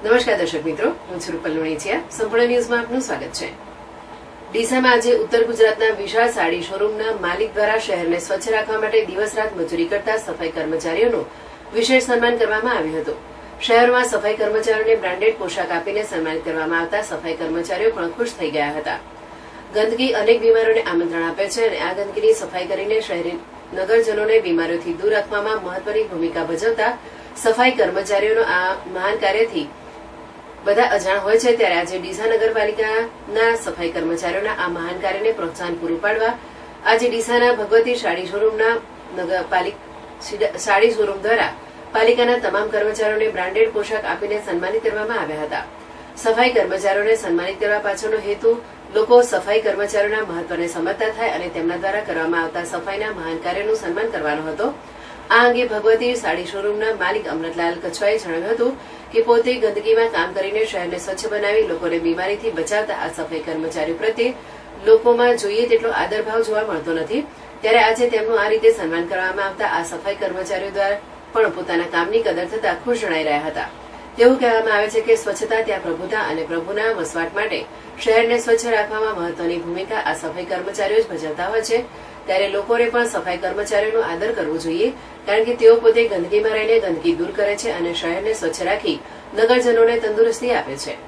નમસ્કાર દર્શક મિત્રો, હું છું રૂપલ લુણીચિયા. સંપૂર્ણ ન્યૂઝમાં આપનું સ્વાગત છે. ડીસામાં આજે ઉત્તર ગુજરાતના વિશાળ સાડી શોરૂમના માલિક દ્વારા શહેરને સ્વચ્છ રાખવા માટે દિવસ રાત મજૂરી કરતા સફાઈ કર્મચારીઓનું વિશેષ સન્માન કરવામાં આવ્યું હતું. શહેરમાં સફાઈ કર્મચારીઓને બ્રાન્ડેડ પોશાક આપીને સન્માનિત કરવામાં આવતા સફાઈ કર્મચારીઓ પણ ખુશ થઈ ગયા હતા. ગંદકી અનેક બીમારીઓને આમંત્રણ આપે છે અને આ ગંદકીની સફાઈ કરીને શહેરી નગરજનોને બીમારીઓથી દૂર રાખવામાં મહત્વની ભૂમિકા ભજવતા સફાઈ કર્મચારીઓનો આ મહાન કાર્યથી બધા અજાણ હોય છે. ત્યારે આજે ડીસા નગરપાલિકાના સફાઈ કર્મચારીઓના આ મહાન કાર્યને પ્રોત્સાહન પૂરું પાડવા આજે ડીસાના ભગવતી સાડી શોરૂમના સાડી શોરૂમ દ્વારા પાલિકાના તમામ કર્મચારીઓને બ્રાન્ડેડ પોશાક આપીને સન્માનિત કરવામાં આવ્યા હતા. સફાઈ કર્મચારીઓને સન્માનિત કરવા પાછળનો હેતુ લોકો સફાઈ કર્મચારીઓના મહત્વને સમજતા થાય અને તેમના દ્વારા કરવામાં આવતા સફાઈના મહાન કાર્યનું સન્માન કરવાનો હતો. આ અંગે ભગવતી સાડી શોરૂમના માલિક અમૃતલાલ કચ્છવાએ જણાવ્યું હતું કે પોતે ગંદકીમાં કામ કરીને શહેરને સ્વચ્છ બનાવી લોકોને બીમારીથી બચાવતા આ સફાઈ કર્મચારીઓ પ્રત્યે લોકોમાં જોઈએ તેટલો આદરભાવ જોવા મળતો નથી. ત્યારે આજે તેમનું આ રીતે સન્માન કરવામાં આવતા આ સફાઈ કર્મચારીઓ દ્વારા પણ પોતાના કામની કદર થતા ખુશ જણાઈ રહ્યા હતા. તેવું કહેવામાં આવે છે કે સ્વચ્છતા ત્યાં પ્રભુતા અને પ્રભુના વસવાટ માટે શહેરને સ્વચ્છ રાખવામાં મહત્વની ભૂમિકા આ સફાઈ કર્મચારીઓ જ ભજવતા હોય છે. ત્યારે લોકોને પણ સફાઈ કર્મચારીઓનો આદર કરવો જોઈએ, કારણ કે તેઓ પોતે ગંદકીમાં રહીને ગંદકી દૂર કરે છે અને શહેરને સ્વચ્છ રાખી નગરજનોને તંદુરસ્તી આપે છે.